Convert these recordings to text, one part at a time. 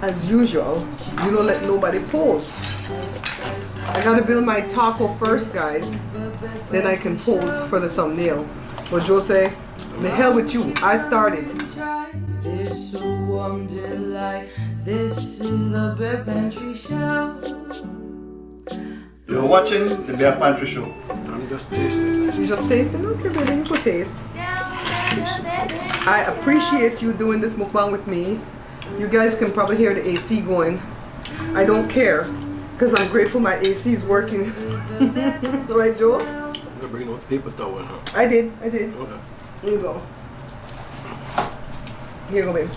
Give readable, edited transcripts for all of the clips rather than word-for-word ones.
as usual, you don't let nobody pose. I gotta build my taco first, guys. Then I can pose for the thumbnail. But Joe say, the hell with you. I started. This warm delight. This is the Bear Pantry Show. You're watching the Bear Pantry Show. I'm just tasting it. You just tasting? Okay, baby, you could taste. I appreciate you doing this mukbang with me. You guys can probably hear the AC going. I don't care, because I'm grateful my AC is working. Right, Joe? I'm gonna bring no paper towel now. I did. Okay. Here you go. Here you go, babe.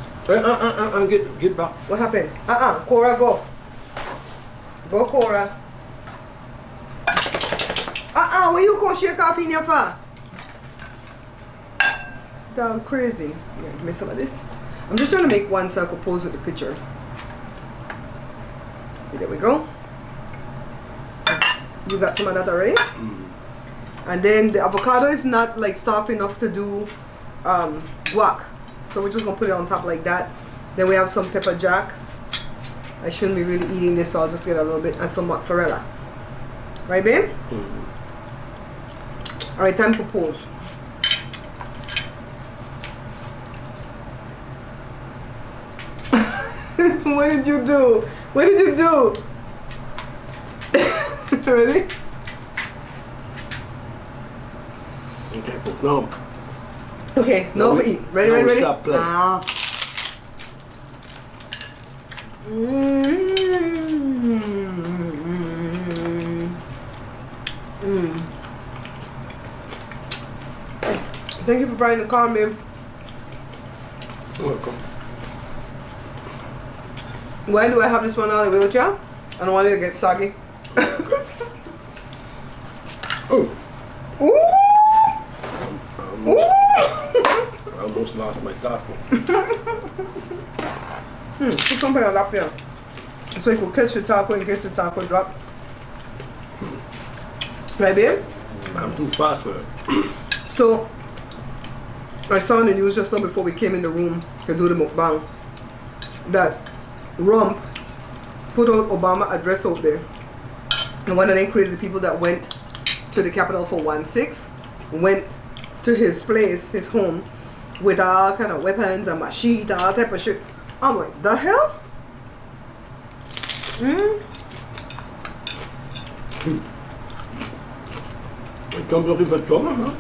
Get back. What happened? Cora, go. Go, Cora. Where you go shake coffee in your fa? Damn crazy. Yeah, give me some of this. I'm just trying to make one so I could pose with the picture. There we go. You got some of that already? And then the avocado is not like soft enough to do guac. So we're just gonna put it on top like that. Then we have some pepper jack. I shouldn't be really eating this, so I'll just get a little bit, and some mozzarella. Right, babe? Alright, time for pause. What did you do? What did you do? Ready? Okay, cook now. Okay, no eat. Ready? Stop playing. Thank you for frying the corn, babe. You're welcome. Why do I have this one out of the wheelchair? I don't want it to get soggy. Oh. Ooh! I almost lost my taco. Put something on top here. So you can catch the taco in case the taco drop. Right, babe? I'm too fast for it. So, I saw in the news just now before we came in the room to do the mukbang that Rump put out Obama address out there. And one of them crazy people that went to the Capitol for 1-6 went to his place, his home, with all kind of weapons and machete and all type of shit. I'm like, the hell? You come looking for trouble, huh?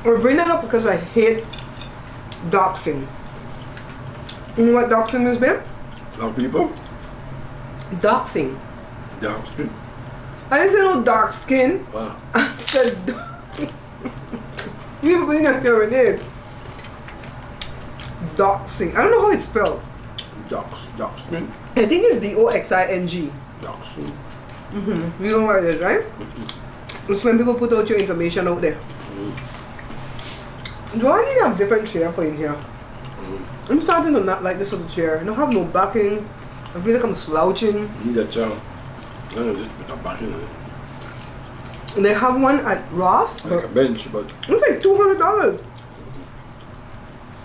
I bring that up because I hate doxing. You know what doxing is, babe? Black people? Doxing. Dark skin. I didn't say no dark skin. Wow. I said you bring up your name. Doxing. I don't know how it's spelled. Dark skin. I think it's DOXING. Dark skin. You know what it is, right? It's when people put out your information out there. Do I need to have different chair for in here? I'm starting to not like this little chair. I don't have no backing. I feel like I'm slouching. You need a chair. None of this with a back in it. And they have one at Ross. Like a bench, but It's like $200.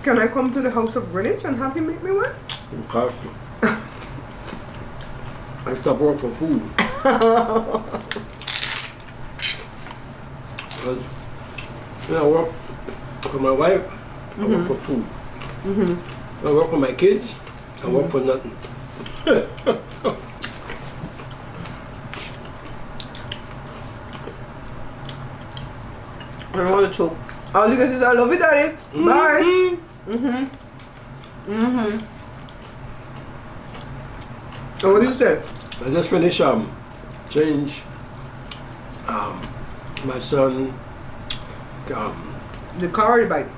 Can I come to the House of Greenwich and have him make me one? it costs you. I stop work for food. Because when I work for my wife, I work for food. When I work for my kids, I work for nothing. I don't want to choke. All you get is I love you, daddy. Bye. So what do you say? I just finished change my son The car or the bike?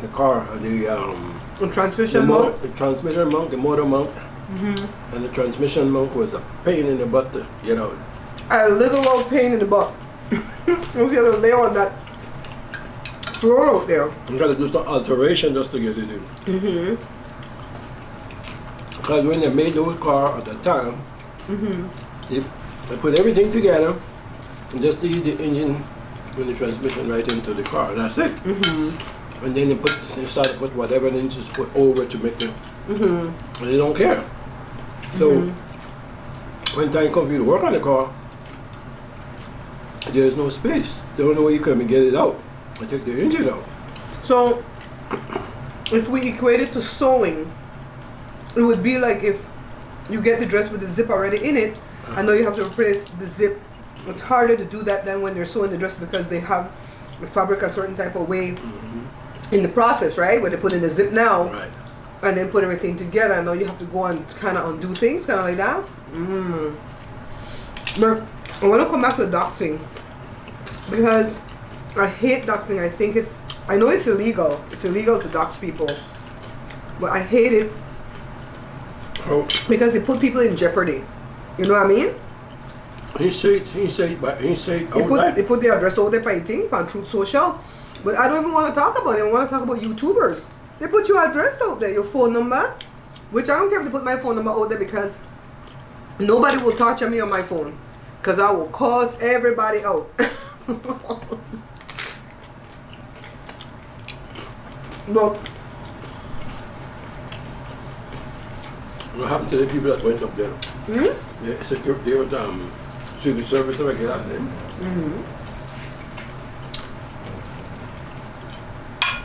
the car, The transmission mount? the transmission mount, the motor mount, and the transmission mount was a pain in the butt to get out. I had a little old pain in the butt. I was going to lay on that floor out there. You gotta do some alteration just to get it in. Because when they made those car at the time, they put everything together and just to use the engine and the transmission right into the car. That's it. And then they start to put whatever they need to put over to make them. And they don't care. So when time comes for you to work on the car, there's no space. The only way you can get it out and take the engine out. So if we equate it to sewing, it would be like if you get the dress with the zip already in it, I know you have to replace the zip. It's harder to do that than when they're sewing the dress because they have the fabric a certain type of way in the process, right? Where they put in the zip now and then put everything together. I know you have to go and kind of undo things, kind of like that. But I want to come back to doxing because I hate doxing. I know it's illegal. It's illegal to dox people, but I hate it because it put people in jeopardy. You know what I mean? He said They put their address out there for anything on Truth Social. But I don't even want to talk about it. I want to talk about YouTubers. They put your address out there, your phone number. Which I don't care if they put my phone number out there because nobody will torture me on my phone. Because I will cause everybody out. But what happened to the people that went up there? The security, Secret Service never get out of them.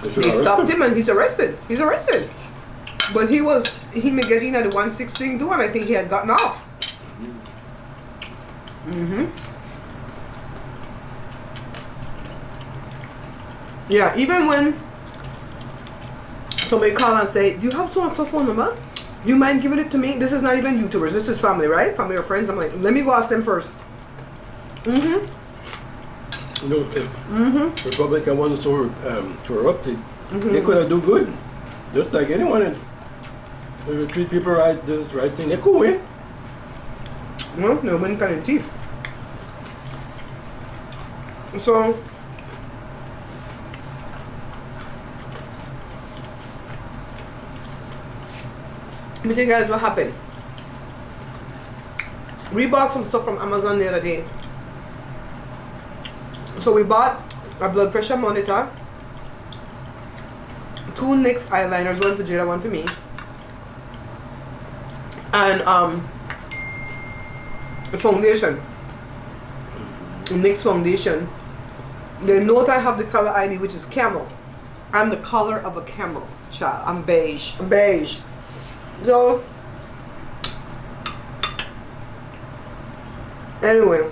They stopped him and he's arrested. He's arrested. But he may get in at the 1-6 thing too, and I think he had gotten off. Yeah, even when somebody call and say, do you have so-and-so phone number? Do you mind giving it to me? This is not even YouTubers. This is family, right? Family or friends. I'm like, let me go ask them first. You know, if Republican wanted to corrupt it, they could have do good. Just like anyone. If they treat people right, do the right thing, they could win. No, no one kind of thief. So, let me tell you guys what happened. We bought some stuff from Amazon the other day. So we bought a blood pressure monitor, 2 NYX eyeliners, one for Jada, one for me, and a foundation, NYX foundation. The note I have the color I need, which is camel. I'm the color of a camel, child. I'm beige. I'm beige. So anyway,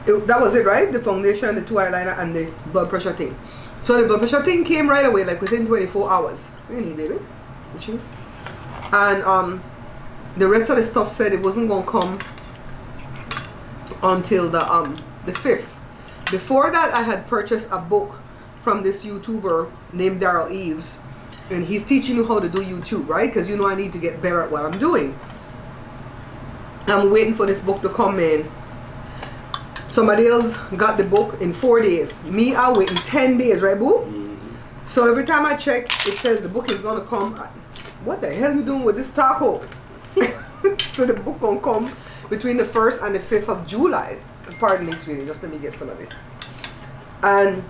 that was it, right? The foundation, the 2 eyeliner, and the blood pressure thing. So the blood pressure thing came right away, like within 24 hours. Really, David? The cheese. And the rest of the stuff said it wasn't gonna come until the 5th. Before that, I had purchased a book from this YouTuber named Daryl Eves, and he's teaching you how to do YouTube, right? Because you know I need to get better at what I'm doing. I'm waiting for this book to come in. Somebody else got the book in 4 days. Me, I'm waiting 10 days, right, boo? So every time I check, it says the book is gonna come. What the hell you doing with this taco? So the book gonna come between the 1st and the 5th of July. Pardon me, sweetie, just let me get some of this. And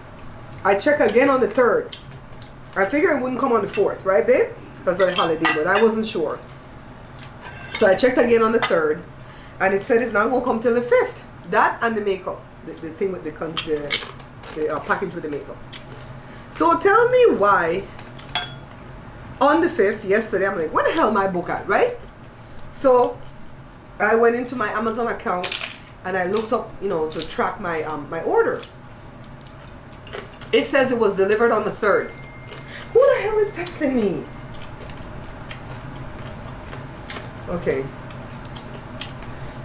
I check again on the 3rd. I figured it wouldn't come on the 4th, right, babe? Because of the holiday, but I wasn't sure. So I checked again on the 3rd, and it said it's not going to come till the 5th. That and the makeup, the thing with the package with the makeup. So tell me why on the 5th, yesterday, I'm like, what the hell my book at, right? So I went into my Amazon account and I looked up, you know, to track my my order. It says it was delivered on the 3rd. Who the hell is texting me? Okay.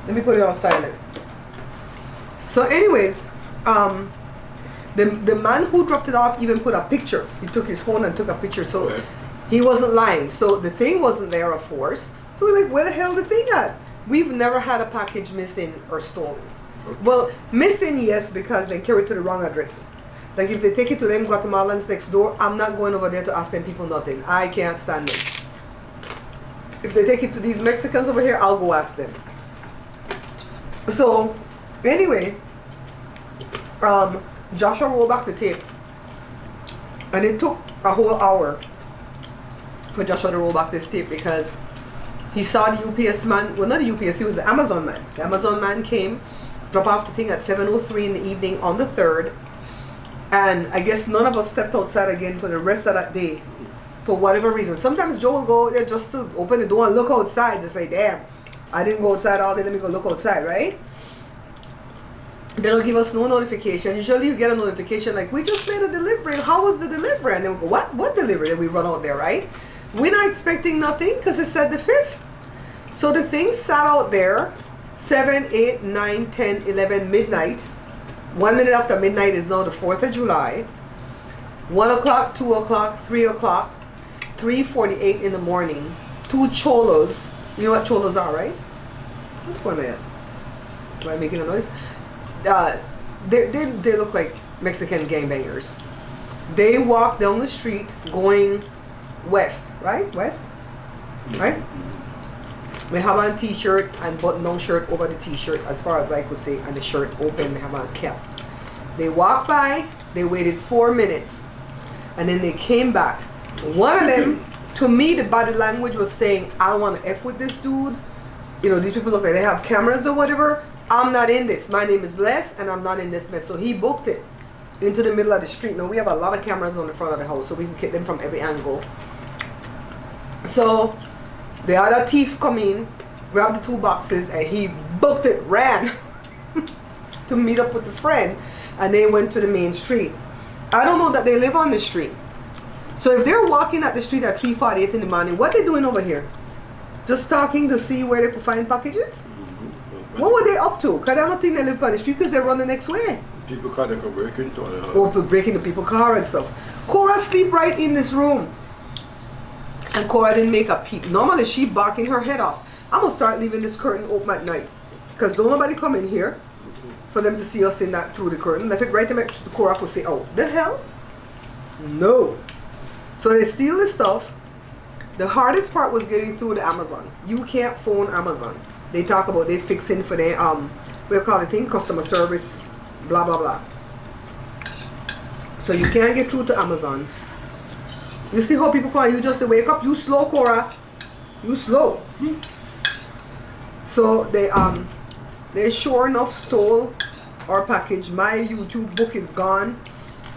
Let me put it on silent. So anyways, the man who dropped it off even put a picture. He took his phone and took a picture, so he wasn't lying. So the thing wasn't there, of course. So we're like, where the hell the thing at? We've never had a package missing or stolen. Well, missing, yes, because they carry it to the wrong address. Like if they take it to them Guatemalans next door, I'm not going over there to ask them people nothing. I can't stand them. If they take it to these Mexicans over here, I'll go ask them. So, anyway, Joshua rolled back the tape. And it took a whole hour for Joshua to roll back this tape because he saw the UPS man, well not the UPS, he was the Amazon man. The Amazon man came, dropped off the thing at 7:03 in the evening on the 3rd. And I guess none of us stepped outside again for the rest of that day. For whatever reason. Sometimes Joe will go there just to open the door and look outside to say, damn, I didn't go outside all day, let me go look outside, right? They don't give us no notification. Usually you get a notification like, we just made a delivery. How was the delivery? And then we go, what delivery? And we run out there, right? We're not expecting nothing because it said the 5th. So the thing sat out there 7, 8, 9, 10, 11, midnight. 1 minute after midnight is now the 4th of July. 1 o'clock, 2 o'clock, 3 o'clock, 3:48 in the morning. 2 cholos. You know what cholos are, right? What's going on? Am I making a noise? They look like Mexican gangbangers. They walk down the street going west, right? West, right? They have on t-shirt and button-down shirt over the t-shirt, as far as I could see, and the shirt open. They have on cap. They walked by. They waited 4 minutes, and then they came back. One of them, to me, the body language was saying, "I don't want to f with this dude." You know, these people look like they have cameras or whatever. I'm not in this. My name is Les, and I'm not in this mess. So he booked it into the middle of the street. Now we have a lot of cameras on the front of the house, so we can get them from every angle. So the other thief come in, grabbed the 2 boxes, and he booked it, ran to meet up with a friend, and they went to the main street. I don't know that they live on the street. So if they're walking at the street at 3:48 in the morning, what they doing over here? Just talking to see where they could find packages? What were they up to? Because I don't think they live on the street because they run the next way. People car they can break into it. Or breaking the people's car and stuff. Cora sleep right in this room. And Cora didn't make a peep. Normally she barking her head off. I'm going to start leaving this curtain open at night. Because don't nobody come in here for them to see us in that through the curtain. Left it right there, Cora could say, oh, the hell? No. So they steal the stuff. The hardest part was getting through the Amazon. You can't phone Amazon. They talk about they fixing for their what you call the thing, customer service, blah blah blah. So you can't get through to Amazon. You see how people call you just to wake up? You slow, Cora. You slow. So they sure enough stole our package. My YouTube book is gone.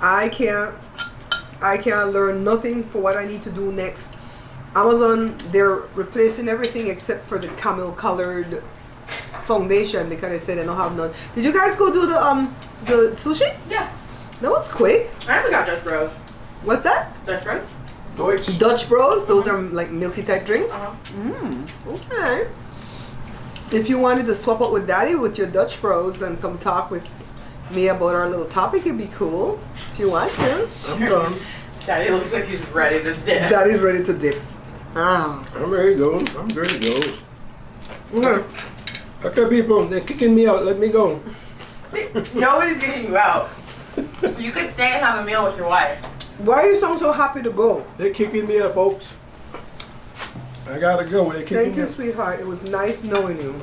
I can't learn nothing for what I need to do next. Amazon, they're replacing everything except for the camel colored foundation because they said they don't have none. Did you guys go do the sushi? Yeah. That was quick. I haven't got Dutch Bros. What's that? Dutch Bros? Dutch Bros. Those are like milky type drinks. Okay. If you wanted to swap out with Daddy with your Dutch Bros and come talk with me about our little topic, it'd be cool. If you want to. I'm done. Daddy looks like he's ready to dip. Daddy's ready to dip. Ah. I'm ready to go. I'm ready to go. Okay. Okay, people, they're kicking me out. Let me go. Nobody's getting you out. You could stay and have a meal with your wife. Why are you sound so happy to go? They're kicking me out, folks. I gotta go. They're kicking Thank me you, out. sweetheart. It was nice knowing you.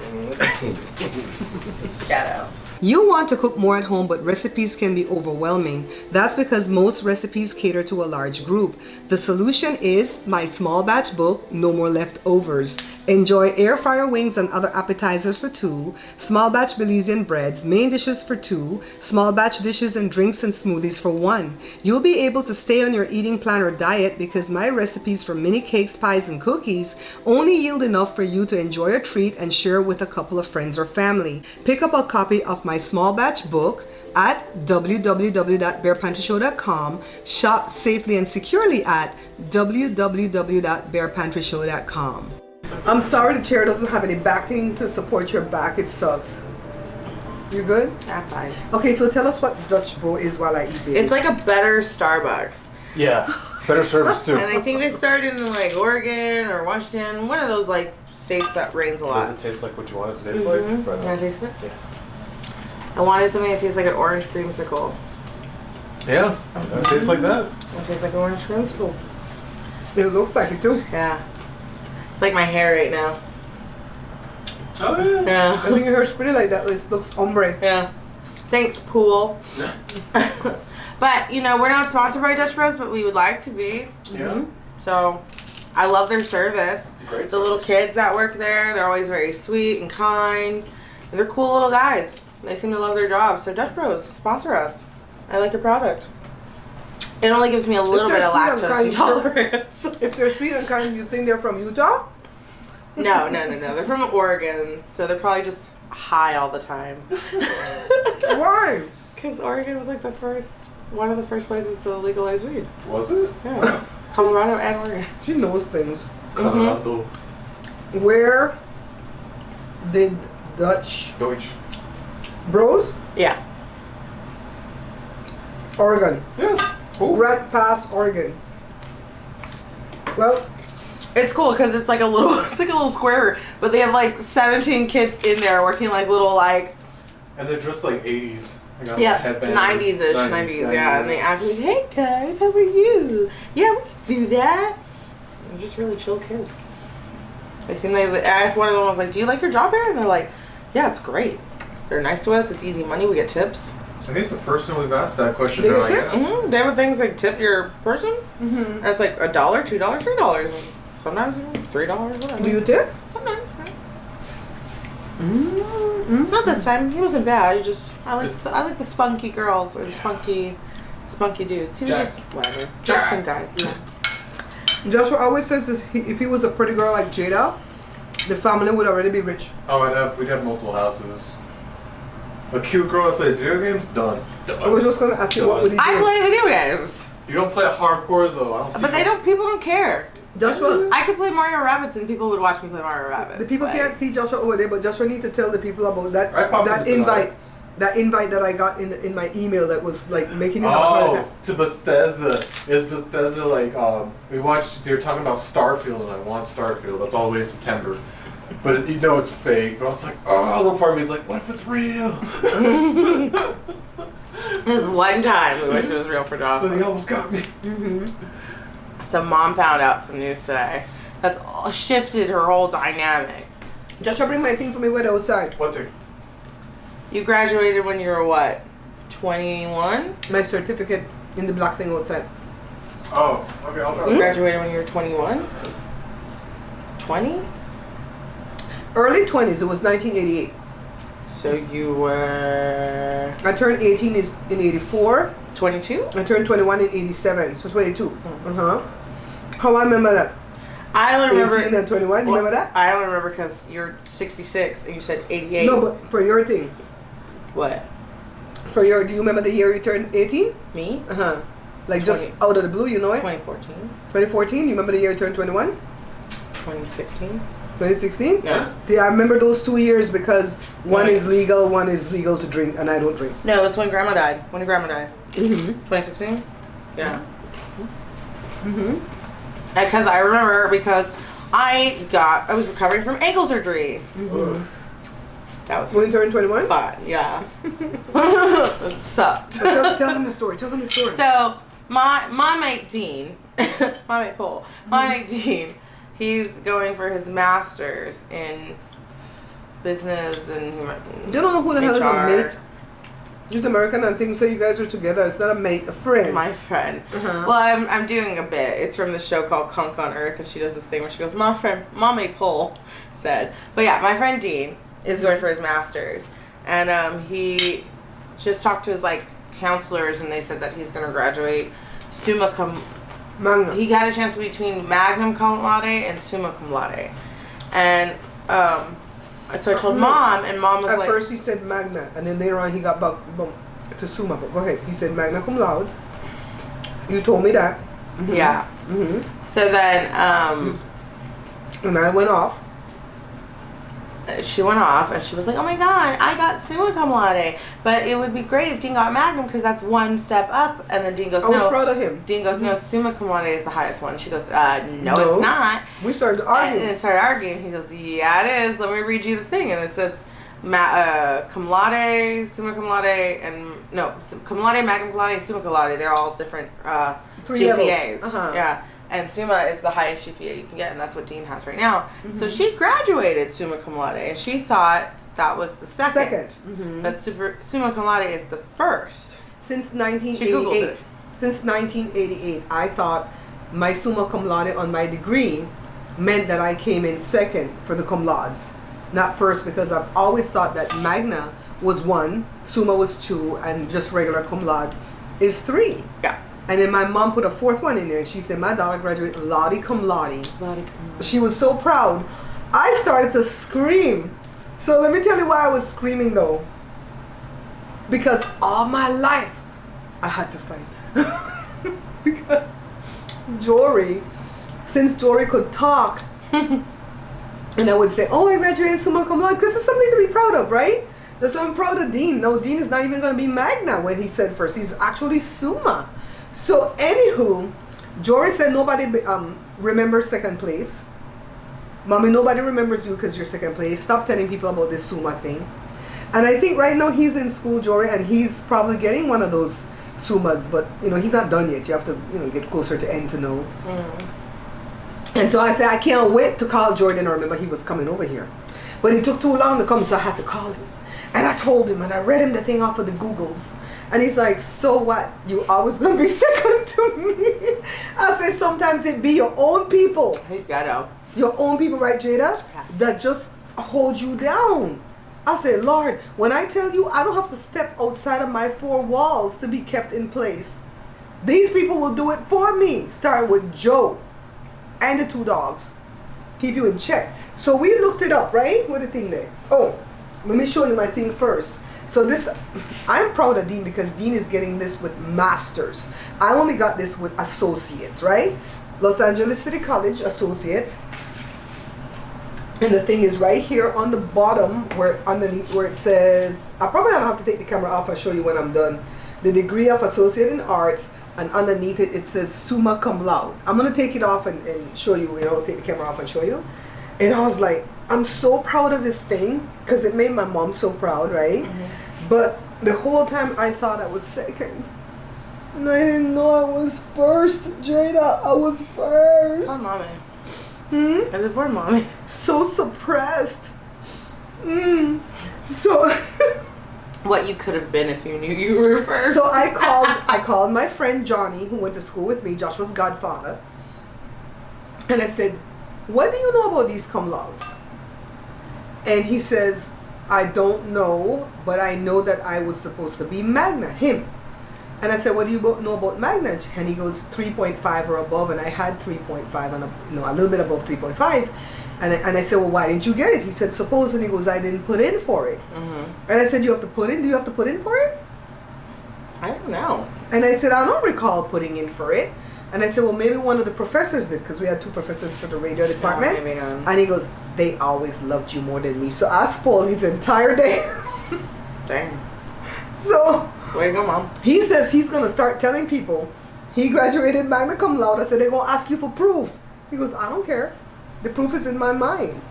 Get out. You want to cook more at home, but recipes can be overwhelming. That's because most recipes cater to a large group. The solution is my small batch book, No More Leftovers. Enjoy air fryer wings and other appetizers for 2, small batch Belizean breads, main dishes for 2, small batch dishes and drinks and smoothies for 1. You'll be able to stay on your eating plan or diet because my recipes for mini cakes, pies, and cookies only yield enough for you to enjoy a treat and share with a couple of friends or family. Pick up a copy of my small batch book at www.bearpantryshow.com. Shop safely and securely at www.bearpantryshow.com. I'm sorry the chair doesn't have any backing to support your back. It sucks. You good? I'm fine. Okay, so tell us what Dutch Bro is while I eat, baby. It's like a better Starbucks. Yeah, better service too. And I think they started in like Oregon or Washington, one of those like states that rains a lot. Does it taste like what you want it to taste like? You Right want to taste it? Yeah. I wanted something that tastes like an orange creamsicle. Yeah, it tastes like that. It tastes like an orange creamsicle. It looks like it too. Yeah. It's like my hair right now. Oh yeah. Yeah. I think your hair's pretty like that. It looks ombre. Yeah. Thanks, pool. But, you know, we're not sponsored by Dutch Bros, but we would like to be. Yeah. So, I love their service. Great The little kids that work there, they're always very sweet and kind. And they're cool little guys. They seem to love their job. So, Dutch Bros, sponsor us. I like your product. It only gives me a little bit of lactose intolerance. If they're sweet and kind, you think they're from Utah? No. They're from Oregon. So, they're probably just high all the time. Why? Because Oregon was like one of the first places to legalize weed. Was it? Yeah. Colorado and Oregon. She knows things. Colorado. Where did Dutch Deutsch. Bros? Yeah. Oregon. Yeah. Cool. Grant Pass, Oregon. Well, It's cool because it's like a little square, but they have like 17 kids in there working like little like And they're dressed like 80s. They got yeah headband. 90s-ish 90s, yeah, and they act like, hey guys, how are you? Yeah, we can do that. They're just really chill kids. I asked one of them, I was like, do you like your job here? And they're like, yeah, it's great. They're nice to us. It's easy money. We get tips. I think it's the first time we've asked that question. They They're get like, tips? yes. They have things like tip your person. And it's like $1, $2, $3. Sometimes even $3, whatever. do you tip? Sometimes. Not this time. He wasn't bad. He just I like the spunky girls or the spunky dudes. He was Jack. just whatever. Jackson guy. Yeah. Joshua always says this, if he was a pretty girl like Jada, the family would already be rich. Oh, we'd have multiple houses. A cute girl that plays video games? Done. I was just going to ask you what would he do? I play video games, You don't play hardcore though. I don't see but people don't care. Joshua, I could play Mario Rabbids and people would watch me play Mario Rabbids. the people Like, can't see Joshua over there, but Joshua need to tell the people about that Right, Papa, that listen, invite. That invite that I got in my email that was like making me have a heart Oh, attack. to Bethesda. Is Bethesda like, they were talking about Starfield, and I want Starfield. That's all the way in September. But you know it's fake. But I was like, oh, a little part of me is like, what if it's real? This one time we wish it was real for So Joshua. they almost got me. So mom found out some news today that's all shifted her whole dynamic. Joshua, bring my thing for me way outside. What thing? You graduated when you were what? 21? My certificate in the black thing outside. Oh, okay, I'll You try. graduated when you were 21? 20? Early 20s. It was 1988. So you were I turned 18 in 84. 22? I turned 21 in 87. So 22. How I remember that? I only 18 remember. and 21. You remember that? I only remember because you're 66 and you said 88. No, but for your thing. What? Do you remember the year you turned 18? Me? Like just 20. out of the blue, you know it? 2014? 2014, you remember the year you turned 21? 2016? 2016? Yeah. See, I remember those 2 years because one is legal to drink, and I don't drink. No, it's when grandma died. When did grandma die? Mm-hmm. 2016? Yeah. Because I remember because I was recovering from ankle surgery. That was When you turned 21? fun, yeah. It sucked. Tell them the story. Tell them the story. So my mate Dean, my mate Paul, my mate Dean, he's going for his master's in business and You don't know who the hell is a HR. mate? Just American and things, so you guys are together. It's not a mate, a friend. My friend. Uh-huh. Well, I'm doing a bit. It's from this show called Kunk on Earth, and she does this thing where she goes, my mate Paul said. But yeah, my friend Dean is going for his master's, and he just talked to his like counselors, and they said that he's going to graduate summa cum. Magna. He had a chance between magna cum laude and summa cum laude, and so I told mom, and mom was At like, first he said Magna, and then later on he got back to Summa. But go ahead. He said Magna Cum Laude. You told me that. yeah. Mm-hmm. So then And I went off. she went off, and she was like, oh my god, I got summa cum laude, but it would be great if Dean got magnum because that's one step up. And then Dean goes, I was no. proud of him. Dean goes, no, summa cum laude is the highest one. She goes, no, it's not. We started And arguing. then started arguing. He goes, yeah, it is. Let me read you the thing. And it says cum laude, summa cum laude, and no, cum laude, magna cum laude, summa cum laude. They're all different 3 GPAs. levels. Uh-huh. Yeah. And summa is the highest GPA you can get, and that's what Dean has right now. So she graduated summa cum laude, and she thought that was the second. But Summa Cum Laude is the first. Since She Googled 1988. it. Since 1988, I thought my Summa Cum Laude on my degree meant that I came in second for the cum laudes, not first, because I've always thought that magna was 1, summa was 2, and just regular cum laude is 3. Yeah. And then my mom put a 4th one in there. She said my daughter graduated laude cum laude. She was so proud. I started to scream. So let me tell you why I was screaming though. Because all my life I had to fight. Because Jory, since Jory could talk, and I would say, oh, I graduated summa cum laude, because it's something to be proud of, right? That's why I'm proud of Dean. No, Dean is not even going to be magna when he said first. He's actually summa. So anywho, Jory said nobody remembers second place. Mommy, nobody remembers you because you're second place. Stop telling people about this summa thing. And I think right now he's in school, Jory, and he's probably getting one of those summas, but he's not done yet. You have to get closer to end to know. And so I said I can't wait to call Jordan. I remember he was coming over here, but it took too long to come, so I had to call him. And I told him, and I read him the thing off of the Googles. And he's like, so what? You always gonna be second to me? I say sometimes it be your own people. You gotta. Your own people, right, Jada? Yeah. That just hold you down. I say, Lord, when I tell you I don't have to step outside of my 4 walls to be kept in place. These people will do it for me, starting with Joe and the 2 dogs. Keep you in check. So we looked it up, right? What the thing there? Oh, let me show you my thing first. So this, I'm proud of Dean because Dean is getting this with masters. I only got this with associates, right? Los Angeles City College associates. And the thing is right here on the bottom, where underneath where it says, I probably don't have to take the camera off and show you when I'm done. The degree of associate in arts, and underneath it, it says summa cum laude. I'm gonna take it off and show you, take the camera off and show you. And I was like, I'm so proud of this thing because it made my mom so proud, right? But the whole time I thought I was second. And I didn't know I was first, Jada. I was first. Poor mommy. I said, poor mommy. So suppressed. So What you could have been if you knew you were first. so I called my friend Johnny, who went to school with me, Joshua's godfather. And I said, what do you know about these cum laudes? And he says, I don't know, but I know that I was supposed to be magna, him. And I said, what do you know about magna? And he goes 3.5 or above, and I had 3.5 and a little bit above 3.5. And I said, well, why didn't you get it? He said, suppose, and he goes, I didn't put in for it. And I said, you have to put in? Do you have to put in for it? I don't know. And I said, I don't recall putting in for it. And I said, well, maybe one of the professors did, because we had 2 professors for the radio department. maybe, And he goes, they always loved you more than me. So I spoiled his entire day. Dang. So Way to go, mom. he says he's going to start telling people he graduated magna cum laude. I said, they're going to ask you for proof. He goes, I don't care. The proof is in my mind.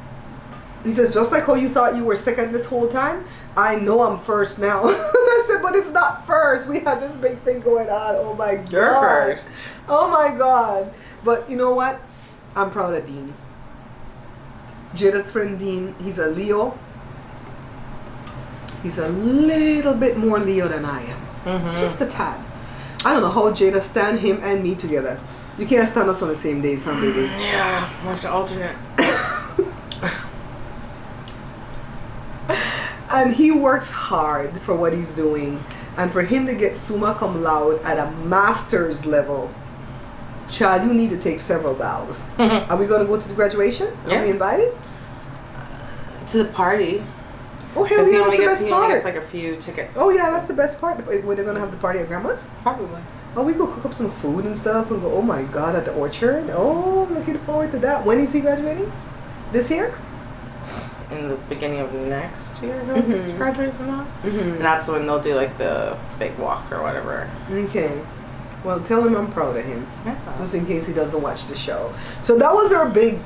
He says, just like how you thought you were second this whole time, I know I'm first now. I said, but it's not first. We had this big thing going on. Oh my God. You're first. Oh my God. But you know what? I'm proud of Dean. Jada's friend Dean, he's a Leo. He's a little bit more Leo than I am. Just a tad. I don't know how Jada stand him and me together. You can't stand us on the same days, huh, baby? Yeah, we'll have to alternate. And he works hard for what he's doing. And for him to get summa cum laude at a master's level, child, you need to take several bows. Are we going to go to the graduation? Yeah. Are we invited? To the party. Oh, hell yeah, that's the best he only part. gets like a few tickets. Oh, yeah, that's the best part. Were they going to have the party at Grandma's? Probably. Oh, we go cook up some food and stuff and go, oh my God, at the orchard. Oh, I'm looking forward to that. When is he graduating? This year? In the beginning of next year, he'll graduate from that. And that's when they'll do like the big walk or whatever. Okay. Well, tell him I'm proud of him. Yeah. Just in case he doesn't watch the show. So that was our big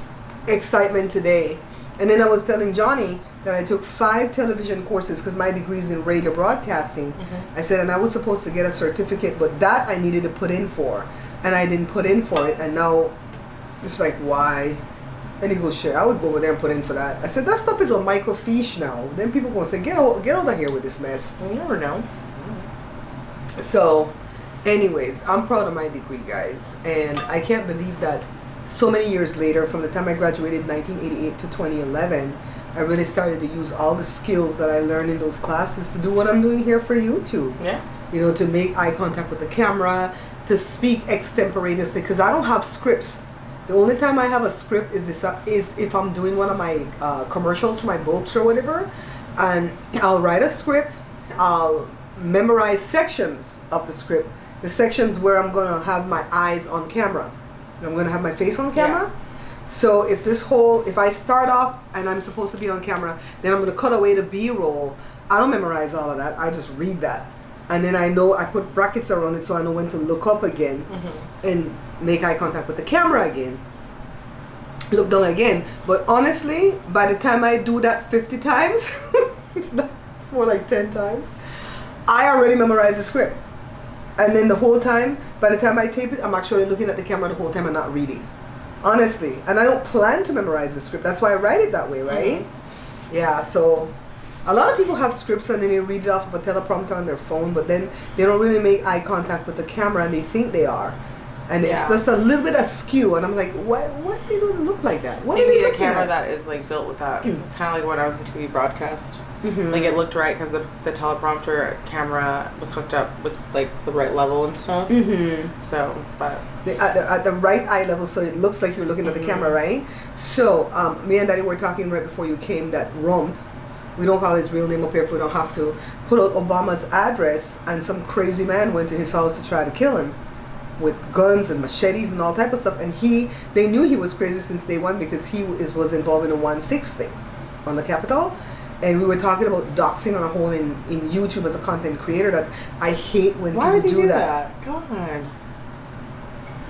excitement today. And then I was telling Johnny that I took 5 television courses because my degree is in radio broadcasting. I said, and I was supposed to get a certificate, but that I needed to put in for. And I didn't put in for it. And now it's like, why? And he goes, shit, I would go over there and put in for that. I said, that stuff is on microfiche now. Then people gonna say, get out of here with this mess. You never know. So, anyways, I'm proud of my degree, guys. And I can't believe that so many years later, from the time I graduated 1988 to 2011, I really started to use all the skills that I learned in those classes to do what I'm doing here for YouTube. Yeah. You know, to make eye contact with the camera, to speak extemporaneously, because I don't have scripts. The only time I have a script is if I'm doing one of my commercials for my books or whatever, and I'll write a script, I'll memorize sections of the script, the sections where I'm going to have my eyes on camera. I'm going to have my face on camera. Yeah. So if I start off and I'm supposed to be on camera, then I'm going to cut away the B-roll. I don't memorize all of that. I just read that. And then I know I put brackets around it so I know when to look up again and make eye contact with the camera again. Look down again. But honestly, by the time I do that 50 times, it's more like 10 times, I already memorized the script. And then the whole time, by the time I tape it, I'm actually looking at the camera the whole time and not reading. Honestly. And I don't plan to memorize the script. That's why I write it that way, right? Yeah, so a lot of people have scripts and then they read it off of a teleprompter on their phone, but then they don't really make eye contact with the camera and they think they are. And it's just a little bit askew, and I'm like, why they don't look like that? What Maybe are they a looking camera at? that is like built with that. It's kind of like when I was in TV broadcast. Like it looked right because the teleprompter camera was hooked up with like the right level and stuff. So, but At the right eye level, so it looks like you're looking at the camera, right? So, me and Daddy were talking right before you came that Rump, we don't call his real name up here if we don't have to, put out Obama's address, and some crazy man went to his house to try to kill him with guns and machetes and all type of stuff. And they knew he was crazy since day one because he was involved in a 1/6 thing on the Capitol. And we were talking about doxing on a whole in YouTube as a content creator that I hate when why people would you do that. God.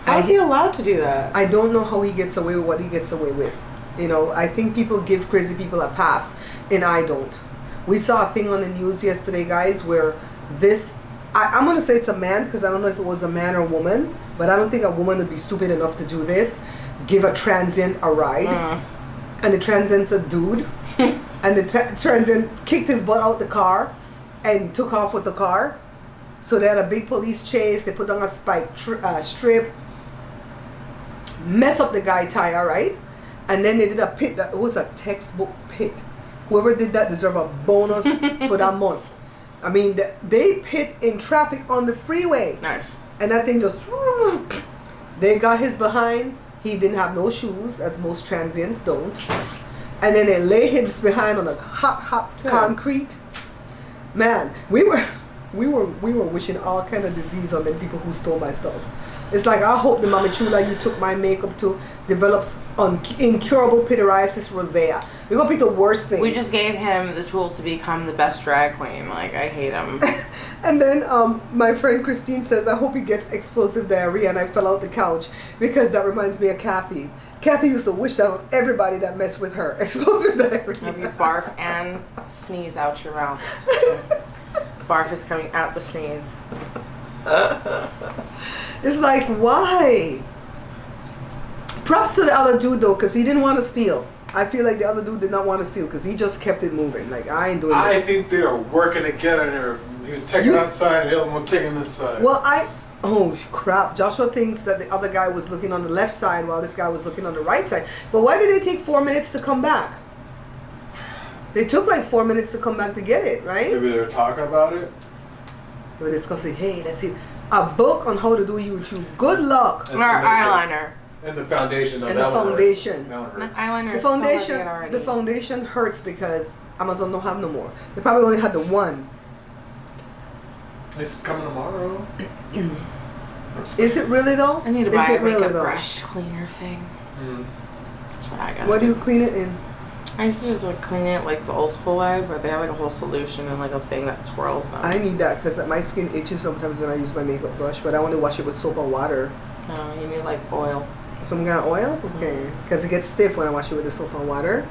How is he allowed to do that? I don't know how he gets away with what he gets away with. You know, I think people give crazy people a pass, and I don't. We saw a thing on the news yesterday, guys, where I'm going to say it's a man because I don't know if it was a man or a woman, but I don't think a woman would be stupid enough to do this. Give a transient a ride. And the transient's a dude. And the transient kicked his butt out the car and took off with the car. So they had a big police chase. They put on a spike strip. Mess up the guy tire, right? And then they did a pit. It was a textbook pit. Whoever did that deserve a bonus for that month. I mean, they pit in traffic on the freeway. Nice. And that thing just... They got his behind. He didn't have no shoes, as most transients don't. And then they lay his behind on the hot concrete. Man, we were wishing all kind of disease on them people who stole my stuff. It's like, I hope the Mama Chula you took my makeup to develops incurable pityriasis rosea. We're gonna pick the worst things. We just gave him the tools to become the best drag queen. Like, I hate him. And then my friend Christine says, I hope he gets explosive diarrhea, and I fell out the couch because that reminds me of Kathy. Kathy used to wish that on everybody that messed with her. Explosive diarrhea. Have you barf and sneeze out your mouth. Barf is coming out the sneeze. It's like, why? Props to the other dude though, because he didn't want to steal. I feel like the other dude did not want to steal because he just kept it moving. Like, I ain't doing this. I think they are working together. He was taking that side and the other one taking this side. Well, oh crap. Joshua thinks that the other guy was looking on the left side while this guy was looking on the right side. But why did they take 4 minutes to come back? They took like 4 minutes to come back to get it, right? Maybe they were talking about it. They were discussing, hey, let's see. A book on how to do YouTube. Good luck. Or eyeliner. And the foundation. No, And that the one foundation. hurts. That one hurts. Eyeliner The is so foundation, good already. the foundation hurts because Amazon don't have no more. They probably only had the one. This is coming tomorrow. Is it really though? I need to Is buy it a really, makeup though? brush cleaner thing. That's what I got. What do you clean it in? I used to just like clean it like the old school way, where they have like a whole solution and like a thing that twirls them. I need that because my skin itches sometimes when I use my makeup brush, but I want to wash it with soap and water. No, you need like oil. Some kind of oil? Okay. Because it gets stiff when I wash it with the soap and water.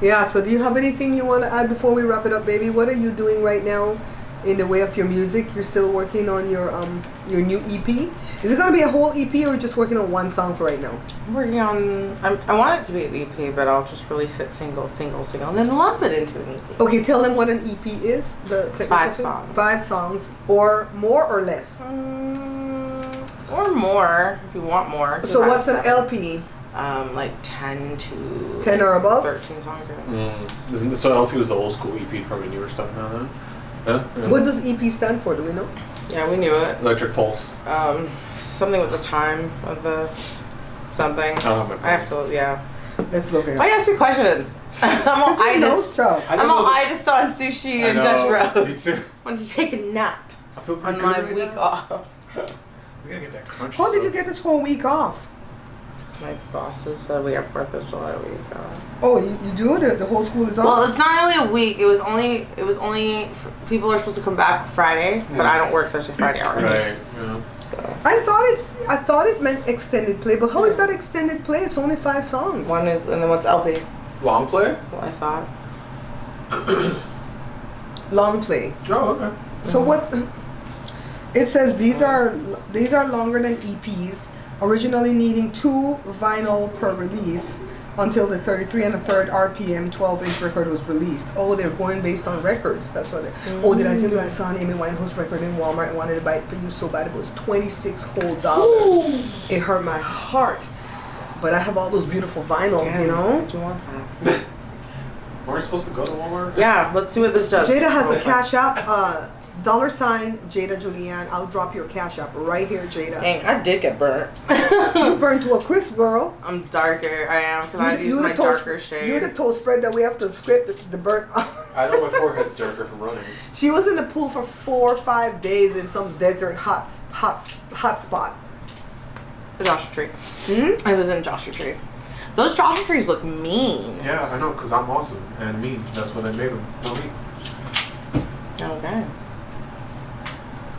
Yeah, so do you have anything you want to add before we wrap it up, baby? What are you doing right now in the way of your music? You're still working on your new EP. Is it gonna be a whole EP, or you're just working on one song for right now? I'm working on. I want it to be an EP, but I'll just release it single, and then lump it into an EP. Okay, tell them what an EP is. It's 5 songs. 5 songs, or more or less. Or more if you want more. So what's an LP? Like 10 to 10 or above? 13 songs. So LP was the old school EP, probably newer stuff now then? Yeah? What does EP stand for? Do we know? Yeah, we knew it. Electric Pulse. Something with the time of the something. I don't have my phone. I have to, yeah. Let's look at Why it. you ask me questions? I'm all I know itis. stuff. I'm all itis on sushi and Dutch Me Rose. too. Want to take a nap I feel pretty on good my right week now. off. We gotta get that crunchy How did you stuff. get this whole week off? My bosses said we have 4th of July week off. Oh, you do it? The whole school is off? Well, it's not really a week. It was only people are supposed to come back Friday, but I don't work Thursday, Friday hours. Right, yeah. So I thought it meant extended play, but how is that extended play? It's only 5 songs. one is, and then what's LP? Long play? What I thought. Long play. Oh, okay. So what? It says these are longer than EPs, originally needing 2 vinyl per release until the 33 1/3 RPM 12-inch record was released. Oh, they're going based on records. That's what. Oh, did I tell you I saw an Amy Winehouse record in Walmart and wanted to buy it for you so bad? It was $26 whole. It hurt my heart. But I have all those beautiful vinyls, you know. Do you want that? Weren't we supposed to go to Walmart? Yeah, let's see what this does. Jada has a Okay. Cash App, $sign Jada Julianne. I'll drop your Cash App right here, Jada. Dang, I did get burnt. You burned to a crisp, girl. I'm darker. I am because I use my darker shade. You're the toast spread that we have to scrape the burnt off. I know my forehead's darker from running. She was in the pool for 4 or 5 days in some desert hot spot. Joshua Tree. I was in Joshua Tree. Those Joshua Trees look mean. Yeah, I know, because I'm awesome and mean. That's what I made them for me. Okay.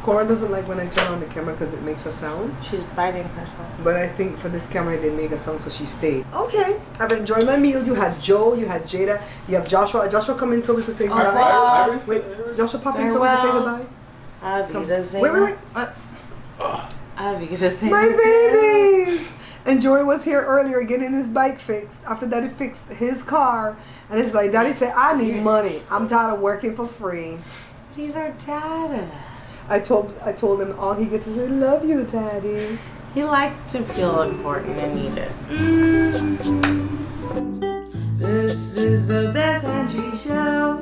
Cora doesn't like when I turn on the camera because it makes a sound. She's biting herself. But I think for this camera it didn't make a sound, so she stayed. Okay. I've enjoyed my meal. You had Joe, you had Jada, you have Joshua. Joshua, come in so we can say goodbye. Wait, Joshua, pop in so we can say goodbye. Wait. My babies! And Jory was here earlier getting his bike fixed. After Daddy fixed his car. And it's like, Daddy said, I need money. I'm tired of working for free. He's our dad. I told him all he gets is, I love you, Daddy. He likes to feel important and needed. This is the Beth and Tree Show.